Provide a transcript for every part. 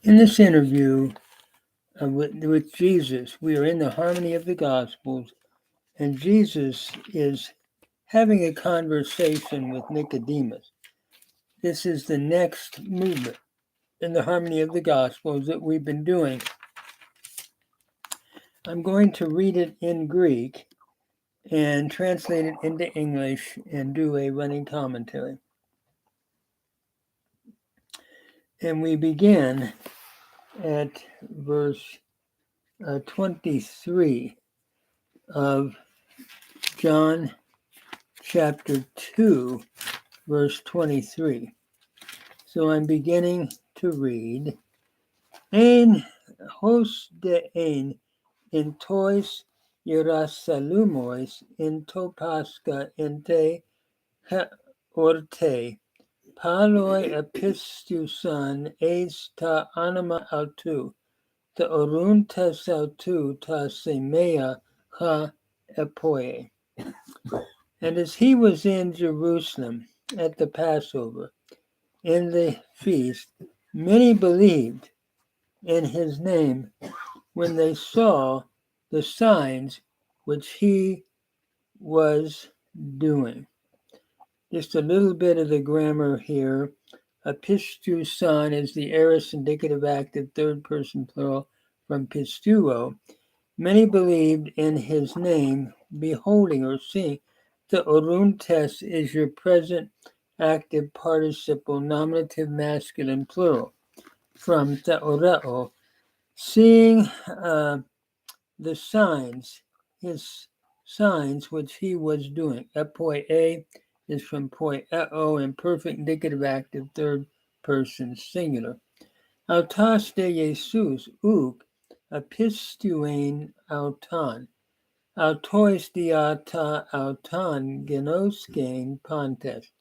In this interview with Jesus, we are in the harmony of the Gospels, and Jesus is having a conversation with Nicodemus. This is the next movement in the harmony of the Gospels that we've been doing. I'm going to read it in Greek and translate it into English and do a running commentary. And we begin at verse 23 of John chapter 2, verse 23. So I'm beginning to read. Ein hos de ein in tois Ierusalimois in to pascha in te orte paloi epistusan eis ta anima autu ta oruntas autu ta semea ha epoe. And as he was in Jerusalem at the Passover, in the feast, many believed in his name when they saw the signs which he was doing. Just a little bit of the grammar here. Epistusan is the aorist indicative active third person plural from pistuo. Many believed in his name, beholding or seeing. The oruntes is your present active participle nominative masculine plural from theoreo, seeing the signs, his signs which he was doing. Epoe is from poieo, imperfect indicative active third person singular. Autas de Jesus uk epistuein auton. Autois diata auton genoskein pontes.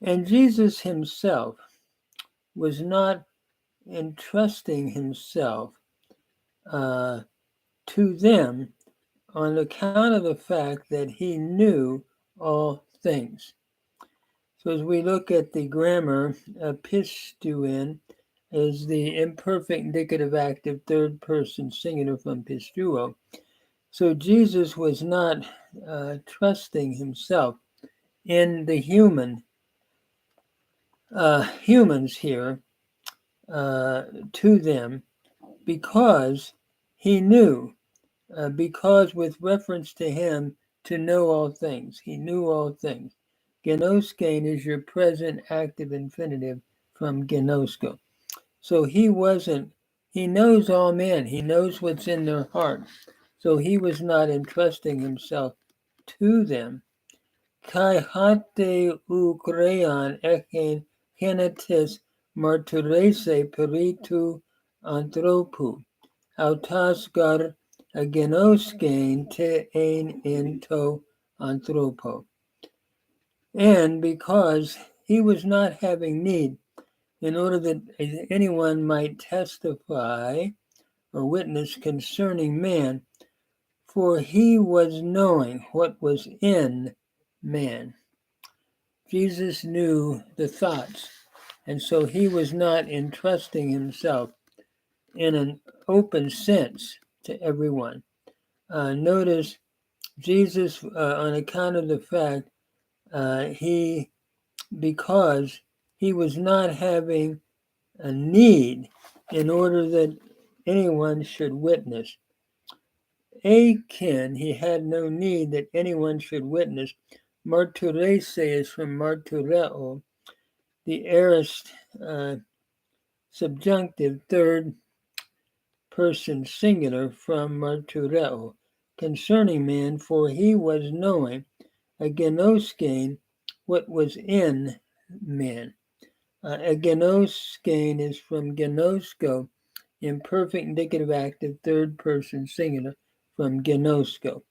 And Jesus himself was not entrusting himself to them on account of the fact that he knew all things. So as we look at the grammar, pistuin is the imperfect indicative active third person singular from pistuo. So Jesus was not trusting himself in the humans here to them because he knew, because with reference to him to know all things, he knew all things. Genoskein is your present active infinitive from genosko. So he knows all men, he knows what's in their heart. So he was not entrusting himself to them. Kai hate ukrean echen genetis martyrese peritu anthropu. Autas gar agenoskein te ein into anthropo. And because he was not having need, in order that anyone might testify or witness concerning man, for he was knowing what was in man. Jesus knew the thoughts, and so he was not entrusting himself in an open sense to everyone. Notice Jesus, on account of the fact because he was not having a need in order that anyone should witness. Akin, he had no need that anyone should witness. Martyrese is from martyreo, the aorist subjunctive third person singular from martyreo, concerning man, for he was knowing, agenoskein, what was in man. Agenoskein is from genosko, imperfect indicative active third person singular from genosko.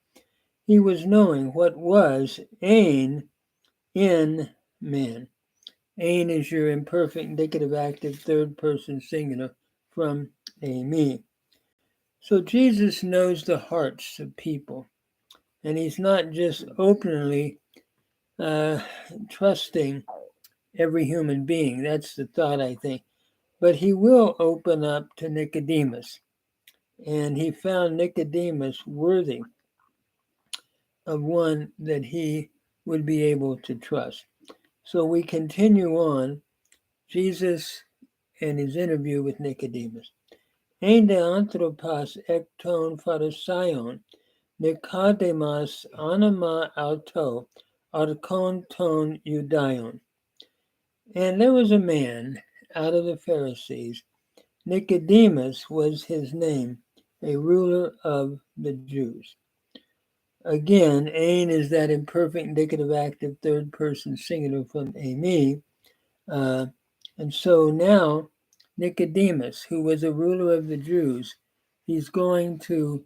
He was knowing what was ein in man. Ein is your imperfect indicative active third person singular from me. So Jesus knows the hearts of people, and he's not just openly trusting every human being. That's the thought, I think. But he will open up to Nicodemus. And he found Nicodemus worthy of one that he would be able to trust. So we continue on, Jesus and his interview with Nicodemus. Ein de anthropos ekton pharisaion, Nicodemus anima auto, arkon ton Judaion. And there was a man out of the Pharisees, Nicodemus was his name, a ruler of the Jews. Again, ein is that imperfect indicative active third person singular from eimi. And so now Nicodemus, who was a ruler of the Jews, he's going to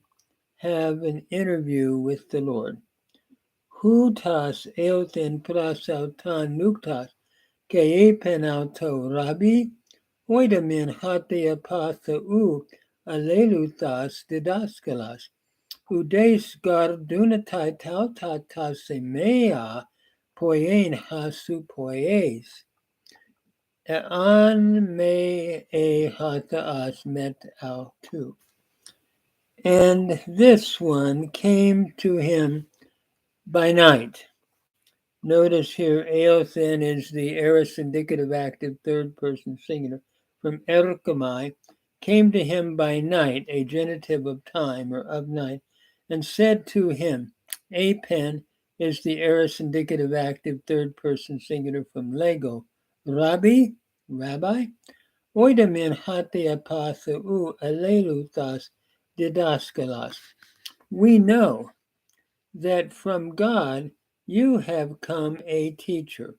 have an interview with the Lord. Hutas eoten prasautan nuktas keepen auto rabbi oidamin hatia pasta u aleluthas didaskalas udes gardunatai tautata semea poien hasu poies an me e hataas met autu. And this one came to him by night. Notice here, eothen is the aorist indicative active third person singular from erkomai, came to him by night, a genitive of time or of night, and said to him, apen is the aorist indicative active third person singular from lego, rabbi, oidamin hate apatha u aleluthas didaskalas. We know that from God you have come a teacher.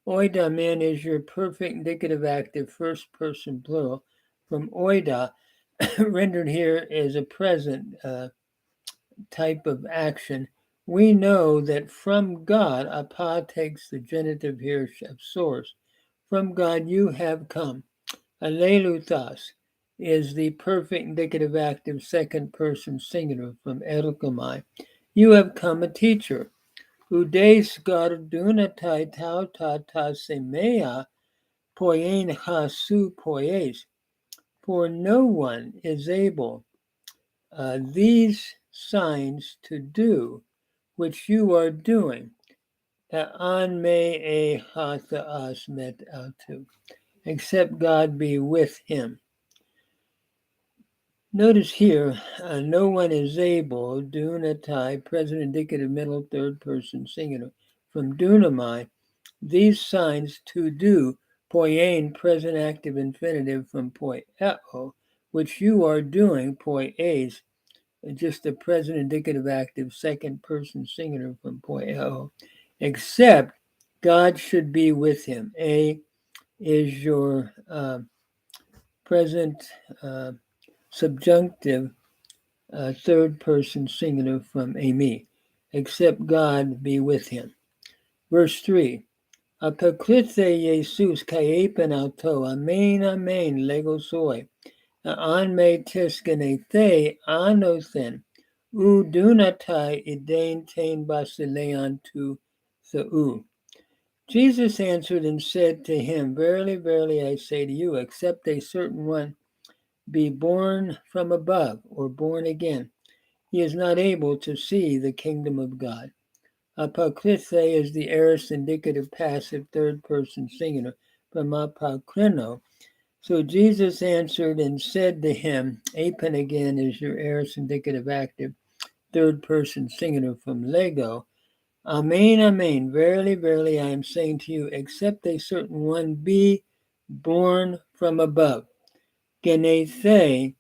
Oidamin is your perfect indicative active first person plural from oida, rendered here as a present type of action. We know that from God, apa takes the genitive here of source. From God you have come. Aleluthas is the perfect indicative active second person singular from erkomai. You have come a teacher. Udes gardunatai tautata semea poien hasu poies. For no one is able these signs to do which you are doing. An me e hathaas met autu, except God be with him. Notice here, no one is able, dunatai, present indicative middle third person singular, from dunamai, these signs to do, poien, present active infinitive from poieo, which you are doing, poies, just the present indicative active second person singular from poieo, except God should be with him. A is your present subjunctive third person singular from eimi, except God be with him. Verse 3. Apoklithe Jesus kaepen auto, amen, amen, lego soy, an me tiskenethe anothen, u dunatai idain tain basilean tu theu. Jesus answered and said to him, verily, verily, I say to you, except a certain one be born from above, or born again, he is not able to see the kingdom of God. Apoklithe is the aorist indicative passive third person singular from apokrino. So Jesus answered and said to him, apen again is your aorist indicative active third person singular from lego. Amen, amen. Verily, verily, I am saying to you, except a certain one be born from above. Genethe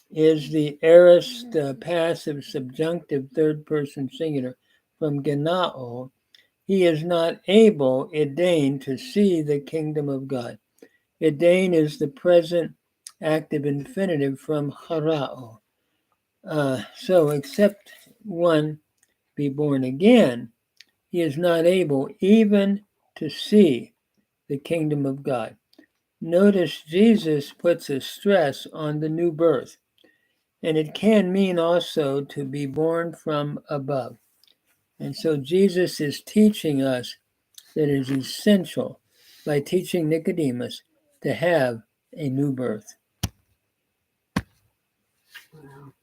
is the aorist passive subjunctive third person singular from genao. He is not able, edain, to see the kingdom of God. Edain is the present active infinitive from harao. So except one be born again, he is not able even to see the kingdom of God. Notice Jesus puts a stress on the new birth. And it can mean also to be born from above. And so Jesus is teaching us that it is essential, by teaching Nicodemus, to have a new birth. Wow.